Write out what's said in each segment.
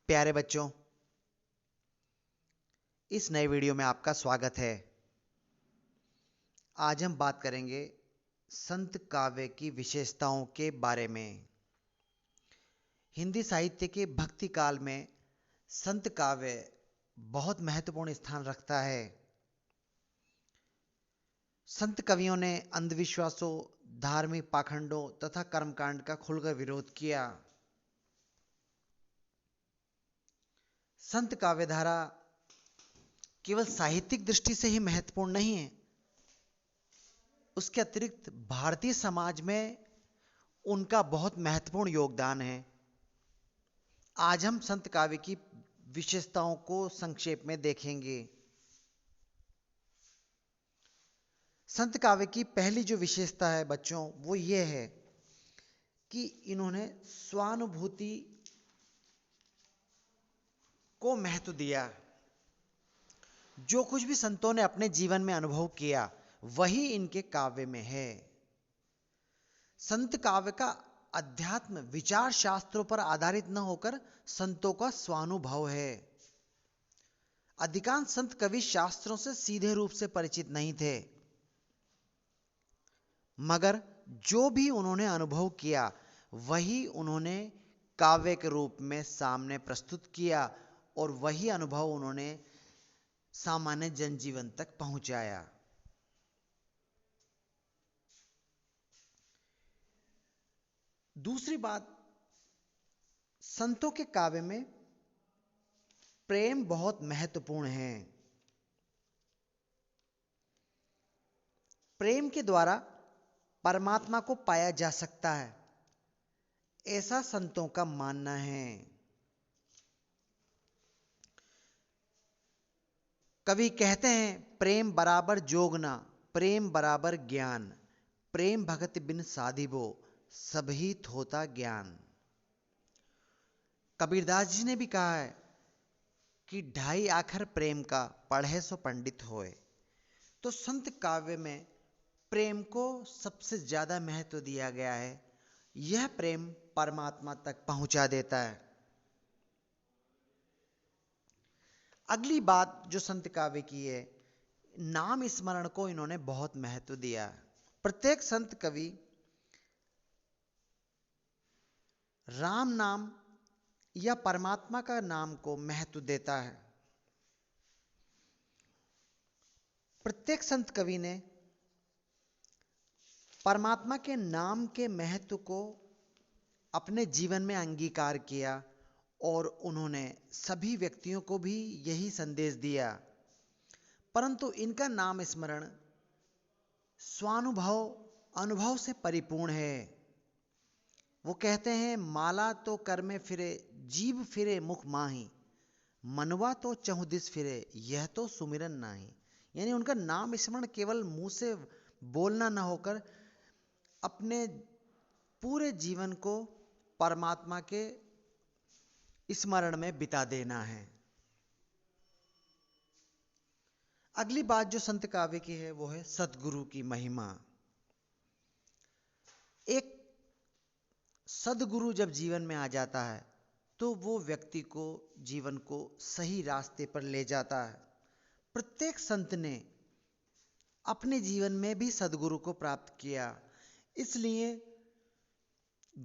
प्यारे बच्चों, इस नए वीडियो में आपका स्वागत है। आज हम बात करेंगे संत काव्य की विशेषताओं के बारे में। हिंदी साहित्य के भक्ति काल में संत काव्य बहुत महत्वपूर्ण स्थान रखता है। संत कवियों ने अंधविश्वासों, धार्मिक पाखंडों तथा कर्मकांड का खुलकर विरोध किया। संत काव्यधारा केवल साहित्यिक दृष्टि से ही महत्वपूर्ण नहीं है, उसके अतिरिक्त भारतीय समाज में उनका बहुत महत्वपूर्ण योगदान है। आज हम संत काव्य की विशेषताओं को संक्षेप में देखेंगे। संत काव्य की पहली जो विशेषता है बच्चों, वो ये है कि इन्होंने स्वानुभूति को महत्व दिया। जो कुछ भी संतों ने अपने जीवन में अनुभव किया, वही इनके काव्य में है। संत काव्य का अध्यात्म विचार शास्त्रों पर आधारित न होकर संतों का स्वानुभव है। अधिकांश संत कवि शास्त्रों से सीधे रूप से परिचित नहीं थे, मगर जो भी उन्होंने अनुभव किया वही उन्होंने काव्य के रूप में सामने प्रस्तुत किया और वही अनुभव उन्होंने सामान्य जनजीवन तक पहुंचाया। दूसरी बात, संतों के काव्य में प्रेम बहुत महत्वपूर्ण है। प्रेम के द्वारा परमात्मा को पाया जा सकता है, ऐसा संतों का मानना है। कवि कहते हैं, प्रेम बराबर जोगना, प्रेम बराबर ज्ञान, प्रेम भगत बिन साधिबो, सबही थोता ज्ञान। कबीरदास जी ने भी कहा है कि ढाई आखर प्रेम का, पढ़े सो पंडित होए। तो संत काव्य में प्रेम को सबसे ज्यादा महत्व दिया गया है। यह प्रेम परमात्मा तक पहुंचा देता है। अगली बात जो संत काव्य की है, नाम स्मरण को इन्होंने बहुत महत्व दिया। प्रत्येक संत कवि राम नाम या परमात्मा का नाम को महत्व देता है। प्रत्येक संत कवि ने परमात्मा के नाम के महत्व को अपने जीवन में अंगीकार किया और उन्होंने सभी व्यक्तियों को भी यही संदेश दिया। परंतु इनका नाम स्मरण स्वानुभव, अनुभव से परिपूर्ण है। वो कहते हैं, माला तो कर में फिरे, जीभ फिरे मुख माही, मनवा तो चहुँ दिस फिरे, यह तो सुमिरन नाही। यानी उनका नाम स्मरण केवल मुंह से बोलना न होकर अपने पूरे जीवन को परमात्मा के स्मरण में बिता देना है। अगली बात जो संत काव्य की है, वो है सद्गुरु की महिमा। एक सद्गुरु जब जीवन में आ जाता है तो वो व्यक्ति को, जीवन को सही रास्ते पर ले जाता है। प्रत्येक संत ने अपने जीवन में भी सद्गुरु को प्राप्त किया। इसलिए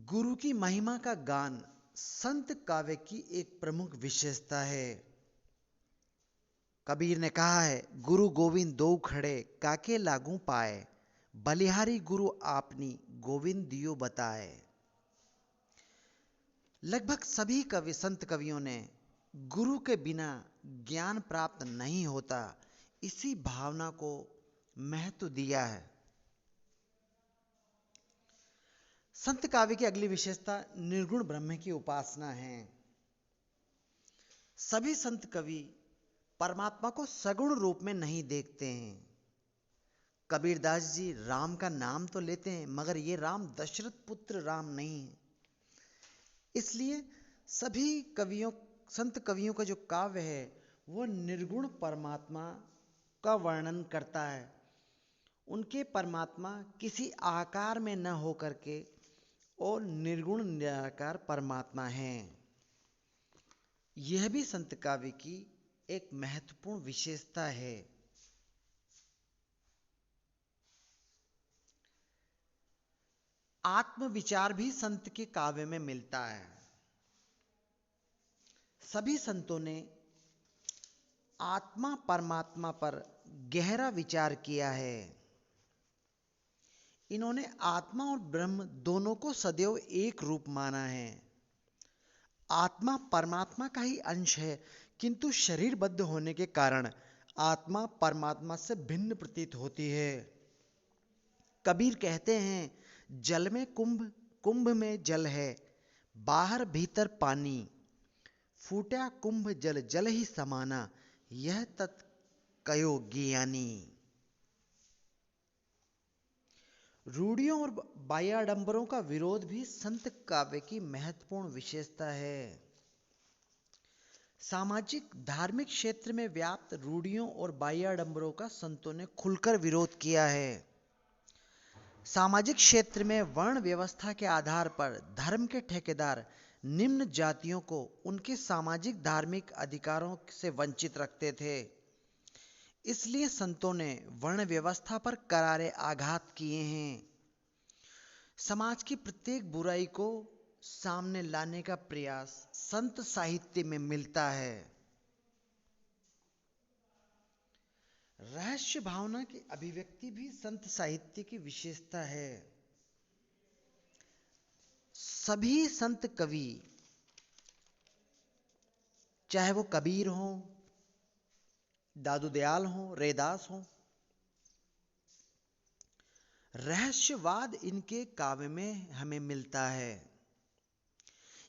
गुरु की महिमा का गान संत काव्य की एक प्रमुख विशेषता है। कबीर ने कहा है, गुरु गोविंद दो खड़े, काके लागू पाए, बलिहारी गुरु आपनी, गोविंद दियो बताए। लगभग सभी कवि, संत कवियों ने गुरु के बिना ज्ञान प्राप्त नहीं होता, इसी भावना को महत्व दिया है। संत काव्य की अगली विशेषता निर्गुण ब्रह्म की उपासना है। सभी संत कवि परमात्मा को सगुण रूप में नहीं देखते हैं। कबीरदास जी राम का नाम तो लेते हैं, मगर ये राम दशरथ पुत्र राम नहीं है। इसलिए सभी कवियों, संत कवियों का जो काव्य है, वो निर्गुण परमात्मा का वर्णन करता है। उनके परमात्मा किसी आकार में न होकर के और निर्गुण निराकार परमात्मा हैं। यह भी संत काव्य की एक महत्वपूर्ण विशेषता है। आत्मविचार भी संत के काव्य में मिलता है। सभी संतों ने आत्मा परमात्मा पर गहरा विचार किया है। इन्होंने आत्मा और ब्रह्म दोनों को सदैव एक रूप माना है। आत्मा परमात्मा का ही अंश है, किंतु शरीरबद्ध होने के कारण आत्मा परमात्मा से भिन्न प्रतीत होती है। कबीर कहते हैं, जल में कुंभ, कुंभ में जल है, बाहर भीतर पानी, फूटा कुंभ जल जल ही समाना, यह तत् कयो ज्ञानी। रूढ़ियों और बाह्याडंबरों का विरोध भी संत काव्य की महत्वपूर्ण विशेषता है। सामाजिक धार्मिक क्षेत्र में व्याप्त रूढ़ियों और बाह्याडंबरों का संतों ने खुलकर विरोध किया है। सामाजिक क्षेत्र में वर्ण व्यवस्था के आधार पर धर्म के ठेकेदार निम्न जातियों को उनके सामाजिक धार्मिक अधिकारों से वंचित रखते थे। इसलिए संतों ने वर्ण व्यवस्था पर करारे आघात किए हैं। समाज की प्रत्येक बुराई को सामने लाने का प्रयास संत साहित्य में मिलता है। रहस्य भावना की अभिव्यक्ति भी संत साहित्य की विशेषता है। सभी संत कवि, चाहे वो कबीर हो, दादू दयाल हो, रैदास हो, रहस्यवाद इनके काव्य में हमें मिलता है।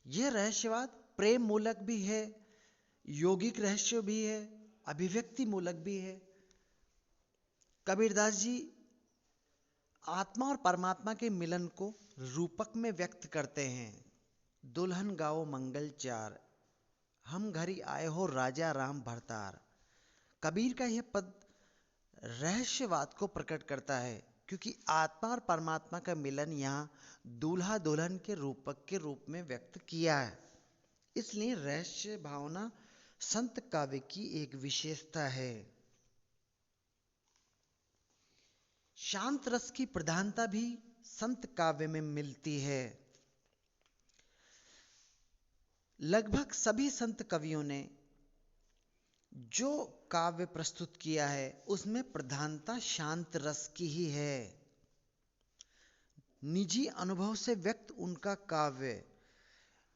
यह रहस्यवाद प्रेम मूलक भी है, यौगिक रहस्य भी है, अभिव्यक्ति मूलक भी है। कबीरदास जी आत्मा और परमात्मा के मिलन को रूपक में व्यक्त करते हैं। दुल्हन गाओ मंगल चार, हम घरी आए हो राजा राम भरतार। कबीर का यह पद रहस्यवाद को प्रकट करता है, क्योंकि आत्मा और परमात्मा का मिलन यहाँ दूल्हा दुल्हन के रूपक के रूप में व्यक्त किया है। इसलिए रहस्य भावना संत काव्य की एक विशेषता है। शांत रस की प्रधानता भी संत काव्य में मिलती है। लगभग सभी संत कवियों ने जो काव्य प्रस्तुत किया है उसमें प्रधानता शांत रस की ही है। निजी अनुभव से व्यक्त उनका काव्य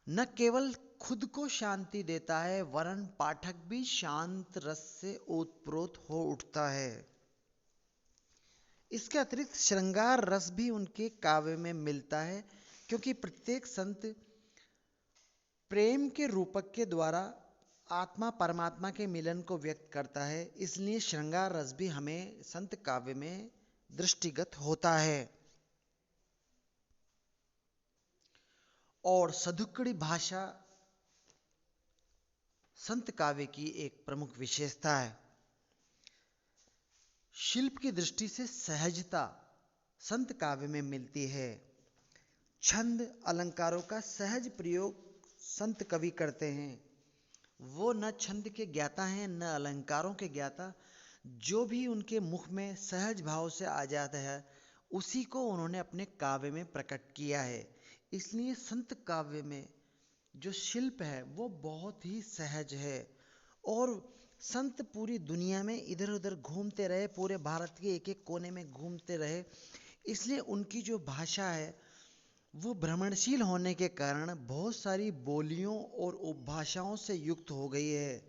न केवल खुद को शांति देता है, वरन पाठक भी शांत रस से ओतप्रोत हो उठता है। इसके अतिरिक्त श्रृंगार रस भी उनके काव्य में मिलता है, क्योंकि प्रत्येक संत प्रेम के रूपक के द्वारा आत्मा परमात्मा के मिलन को व्यक्त करता है। इसलिए श्रृंगार रस भी हमें संत काव्य में दृष्टिगत होता है। और सधुक्कड़ी भाषा संत काव्य की एक प्रमुख विशेषता है। शिल्प की दृष्टि से सहजता संत काव्य में मिलती है। छंद अलंकारों का सहज प्रयोग संत कवि करते हैं। वो न छंद के ज्ञाता हैं, न अलंकारों के ज्ञाता। जो भी उनके मुख में सहज भाव से आ जाता है, उसी को उन्होंने अपने काव्य में प्रकट किया है। इसलिए संत काव्य में जो शिल्प है वो बहुत ही सहज है। और संत पूरी दुनिया में इधर उधर घूमते रहे, पूरे भारत के एक एक कोने में घूमते रहे, इसलिए उनकी जो भाषा है वो भ्रमणशील होने के कारण बहुत सारी बोलियों और उपभाषाओं से युक्त हो गई है।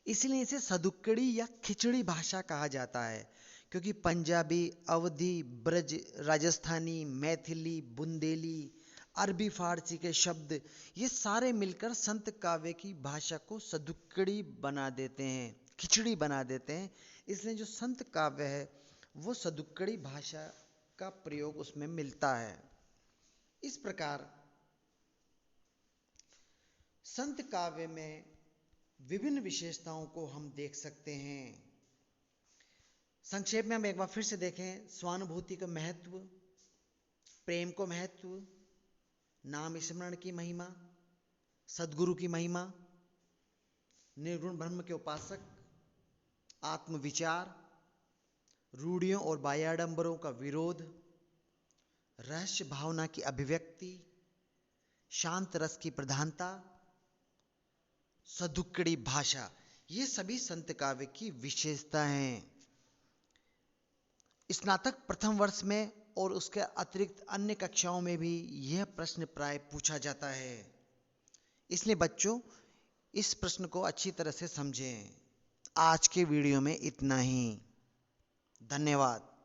इसलिए इसे सधुक्कड़ी या खिचड़ी भाषा कहा जाता है, क्योंकि पंजाबी, अवधी, ब्रज, राजस्थानी, मैथिली, बुंदेली, अरबी फारसी के शब्द ये सारे मिलकर संत काव्य की भाषा को सधुक्कड़ी बना देते हैं, खिचड़ी बना देते हैं। इसलिए जो संत काव्य है वो सधुक्कड़ी भाषा का प्रयोग उसमें मिलता है। इस प्रकार संत काव्य में विभिन्न विशेषताओं को हम देख सकते हैं। संक्षेप में हम एक बार फिर से देखें। स्वानुभूति का महत्व, प्रेम को महत्व, नाम स्मरण की महिमा, सद्गुरु की महिमा, निर्गुण ब्रह्म के उपासक, आत्मविचार, रूढ़ियों और बाह्याडंबरों का विरोध, रहस्य भावना की अभिव्यक्ति, शांत रस की प्रधानता, सदुक्कड़ी भाषा, ये सभी संत काव्य की विशेषता हैं। स्नातक प्रथम वर्ष में और उसके अतिरिक्त अन्य कक्षाओं में भी यह प्रश्न प्राय पूछा जाता है, इसलिए बच्चों इस प्रश्न को अच्छी तरह से समझें। आज के वीडियो में इतना ही। धन्यवाद।